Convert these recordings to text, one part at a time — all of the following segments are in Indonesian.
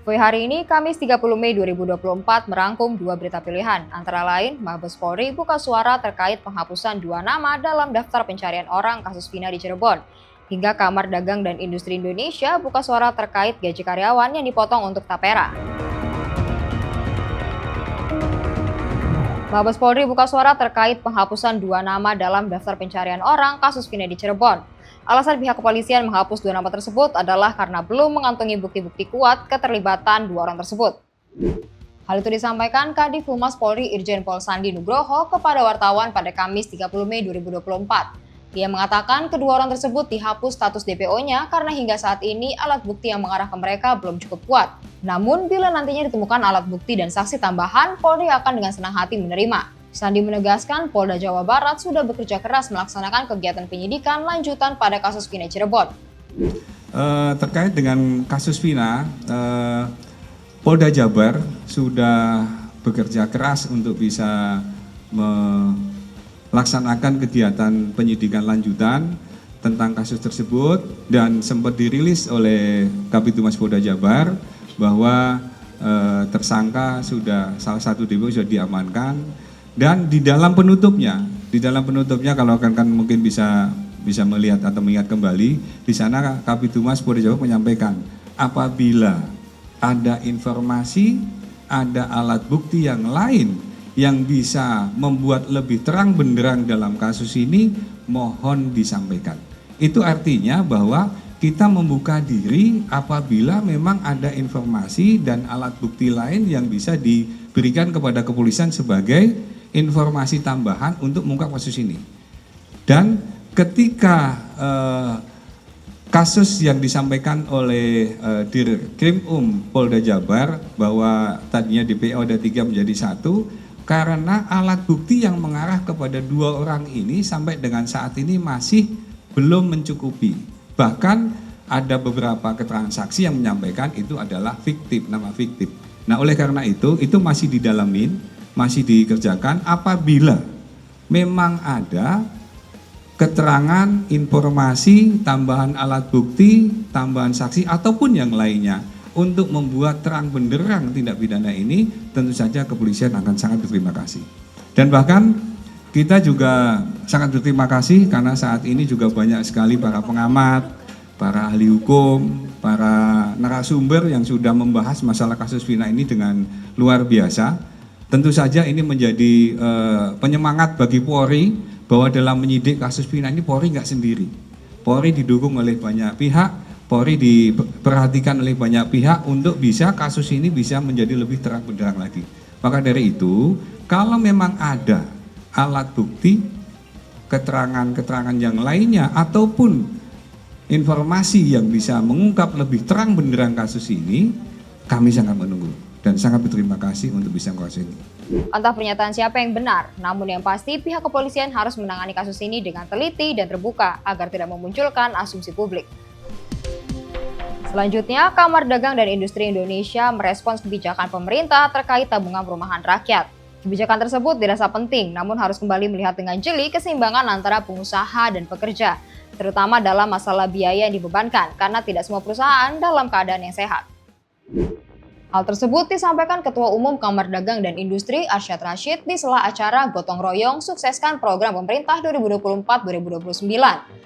Jokowi hari ini, Kamis 30 Mei 2024, merangkum dua berita pilihan, antara lain Mabes Polri buka suara terkait penghapusan dua nama dalam daftar pencarian orang kasus Vina di Cirebon, hingga Kamar Dagang dan Industri Indonesia buka suara terkait gaji karyawan yang dipotong untuk Tapera. Mabes Polri buka suara terkait penghapusan dua nama dalam daftar pencarian orang kasus Vina di Cirebon. Alasan pihak kepolisian menghapus dua nama tersebut adalah karena belum mengantongi bukti-bukti kuat keterlibatan dua orang tersebut. Hal itu disampaikan Kadif Humas Polri Irjen Pol Sandi Nugroho kepada wartawan pada Kamis 30 Mei 2024. Dia mengatakan kedua orang tersebut dihapus status DPO-nya karena hingga saat ini alat bukti yang mengarah ke mereka belum cukup kuat. Namun bila nantinya ditemukan alat bukti dan saksi tambahan, Polri akan dengan senang hati menerima. Sandi menegaskan Polda Jawa Barat sudah bekerja keras melaksanakan kegiatan penyidikan lanjutan pada kasus Vina Cirebon. Terkait dengan kasus Vina, Polda Jabar sudah bekerja keras untuk bisa melaksanakan kegiatan penyidikan lanjutan tentang kasus tersebut, dan sempat dirilis oleh Kabid Humas Polda Jabar bahwa tersangka sudah, salah satu DPO sudah diamankan. Dan di dalam penutupnya kalau rekan-rekan mungkin bisa melihat atau mengingat kembali, di sana Kabid Humas Polda Jawa menyampaikan apabila ada informasi, ada alat bukti yang lain yang bisa membuat lebih terang benderang dalam kasus ini, mohon disampaikan. Itu artinya bahwa kita membuka diri apabila memang ada informasi dan alat bukti lain yang bisa diberikan kepada kepolisian sebagai informasi tambahan untuk mengungkap kasus ini. Dan ketika kasus yang disampaikan oleh Dirkrim Polda Jabar bahwa tadinya DPO ada 3 menjadi 1, karena alat bukti yang mengarah kepada dua orang ini sampai dengan saat ini masih belum mencukupi. Bahkan ada beberapa keterangan saksi yang menyampaikan itu adalah fiktif, nama fiktif. Nah, oleh karena itu masih didalamin, masih dikerjakan. Apabila memang ada keterangan, informasi, tambahan alat bukti, tambahan saksi ataupun yang lainnya untuk membuat terang benderang tindak pidana ini, tentu saja kepolisian akan sangat berterima kasih. Dan bahkan kita juga sangat berterima kasih karena saat ini juga banyak sekali para pengamat, para ahli hukum, para narasumber yang sudah membahas masalah kasus Vina ini dengan luar biasa. Tentu saja ini menjadi penyemangat bagi Polri bahwa dalam menyidik kasus Vina ini Polri nggak sendiri. Polri didukung oleh banyak pihak, Polri diperhatikan oleh banyak pihak untuk bisa kasus ini bisa menjadi lebih terang benderang lagi. Maka dari itu, kalau memang ada alat bukti, keterangan-keterangan yang lainnya ataupun informasi yang bisa mengungkap lebih terang benderang kasus ini, kami sangat menunggu dan sangat berterima kasih untuk bisa mengkasus ini. Entah pernyataan siapa yang benar, namun yang pasti pihak kepolisian harus menangani kasus ini dengan teliti dan terbuka agar tidak memunculkan asumsi publik. Selanjutnya, Kamar Dagang dan Industri Indonesia merespons kebijakan pemerintah terkait tabungan perumahan rakyat. Kebijakan tersebut dirasa penting, namun harus kembali melihat dengan jeli keseimbangan antara pengusaha dan pekerja, terutama dalam masalah biaya yang dibebankan, karena tidak semua perusahaan dalam keadaan yang sehat. Hal tersebut disampaikan Ketua Umum Kamar Dagang dan Industri Arsyad Rashid di sela acara Gotong Royong Sukseskan Program Pemerintah 2024-2029.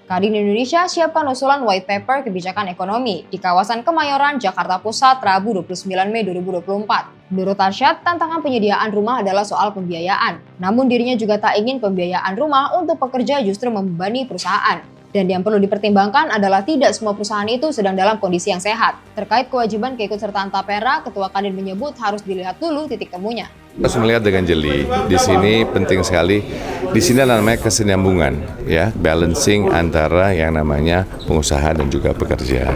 Kadin Indonesia siapkan usulan white paper kebijakan ekonomi di kawasan Kemayoran, Jakarta Pusat, Rabu 29 Mei 2024. Menurut Arsyad, tantangan penyediaan rumah adalah soal pembiayaan. Namun dirinya juga tak ingin pembiayaan rumah untuk pekerja justru membebani perusahaan. Dan yang perlu dipertimbangkan adalah tidak semua perusahaan itu sedang dalam kondisi yang sehat. Terkait kewajiban keikutsertaan Tapera, Ketua Kadin menyebut harus dilihat dulu titik temunya. Harus melihat dengan jeli. Di sini penting sekali. Di sini namanya kesinambungan, ya, balancing antara yang namanya pengusaha dan juga pekerja.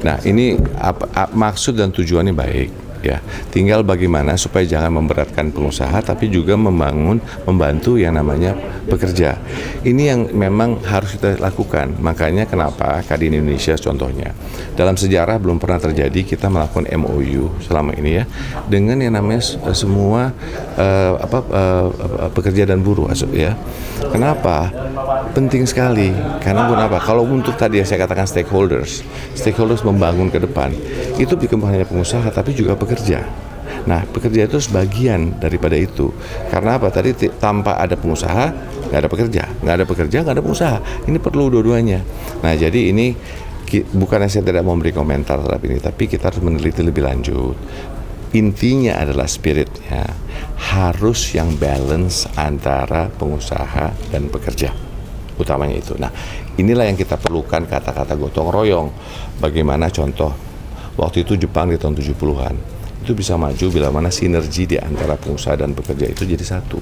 Nah, ini maksud dan tujuannya baik. Ya, tinggal bagaimana supaya jangan memberatkan pengusaha, tapi juga membantu yang namanya pekerja. Ini yang memang harus kita lakukan. Makanya kenapa Kadin Indonesia contohnya. Dalam sejarah belum pernah terjadi kita melakukan MOU selama ini ya dengan yang namanya semua pekerja dan buruh ya. Kenapa? Penting sekali. Karena kenapa? Kalau untuk tadi yang saya katakan stakeholders membangun ke depan, itu bukan hanya pengusaha tapi juga pekerja. Nah, pekerja itu sebagian daripada itu. Karena apa? Tadi tanpa ada pengusaha, nggak ada pekerja. Nggak ada pekerja, nggak ada pengusaha. Ini perlu dua-duanya. Nah, jadi ini bukannya saya tidak mau memberi komentar terhadap ini, tapi kita harus meneliti lebih lanjut. Intinya adalah spiritnya harus yang balance antara pengusaha dan pekerja. Utamanya itu. Nah, inilah yang kita perlukan kata-kata gotong royong. Bagaimana contoh waktu itu Jepang di tahun 70-an. Itu bisa maju bila mana sinergi di antara pengusaha dan pekerja itu jadi satu.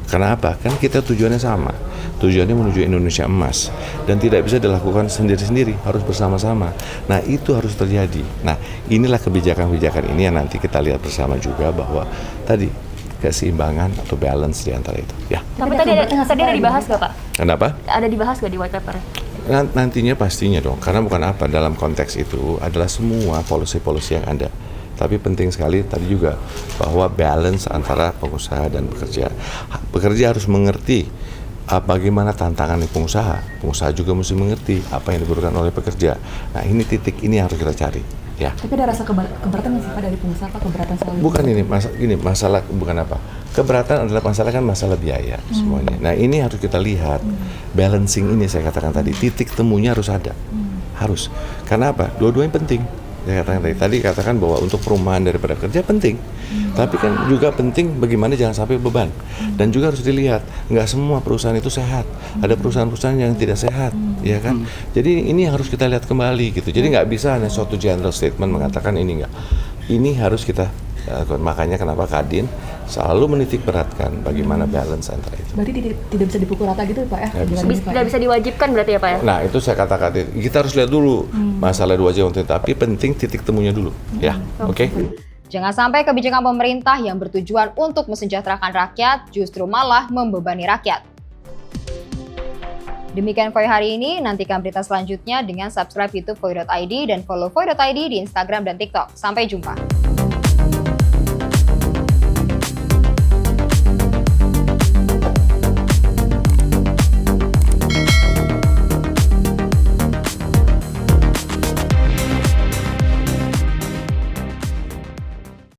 Kenapa? Kan kita tujuannya sama. Tujuannya menuju Indonesia emas. Dan tidak bisa dilakukan sendiri-sendiri, harus bersama-sama. Nah, itu harus terjadi. Nah, inilah kebijakan-kebijakan ini yang nanti kita lihat bersama juga bahwa tadi keseimbangan atau balance di antara itu. Ya. Tapi tadi ada dibahas nggak Pak? Kenapa? Ada dibahas nggak di white paper? Nantinya pastinya dong. Karena bukan apa, dalam konteks itu adalah semua policy-policy yang ada. Tapi penting sekali tadi juga bahwa balance antara pengusaha dan pekerja. Pekerja harus mengerti bagaimana tantangan pengusaha. Pengusaha juga mesti mengerti apa yang dibutuhkan oleh pekerja. Nah, ini titik ini harus kita cari. Ya. Tapi ada rasa keberatan nggak sih Pak dari pengusaha, Pak, keberatan soal bukan ini masalah bukan apa. Keberatan adalah masalah biaya semuanya. Nah, ini harus kita lihat. Balancing ini saya katakan tadi, titik temunya harus ada. Harus. Karena apa? Dua-duanya penting. Saya katakan tadi katakan bahwa untuk perumahan daripada kerja penting, tapi kan juga penting bagaimana jangan sampai beban, dan juga harus dilihat nggak semua perusahaan itu sehat, ada perusahaan-perusahaan yang tidak sehat, ya kan? Jadi ini harus kita lihat kembali gitu. Jadi nggak bisa hanya suatu general statement mengatakan ini nggak, ini harus kita makanya kenapa Kadin selalu menitik beratkan bagaimana balance antara itu. Berarti tidak bisa dipukul rata gitu Pak ya? Tidak bisa diwajibkan berarti ya Pak ya? Nah, itu saya katakan kita harus lihat dulu masalah dua aja, tapi penting titik temunya dulu, ya, oke? Jangan sampai kebijakan pemerintah yang bertujuan untuk mesejahterakan rakyat justru malah membebani rakyat. Demikian Voy hari ini, nantikan berita selanjutnya dengan subscribe YouTube Voy.id dan follow Voy.id di Instagram dan TikTok. Sampai jumpa.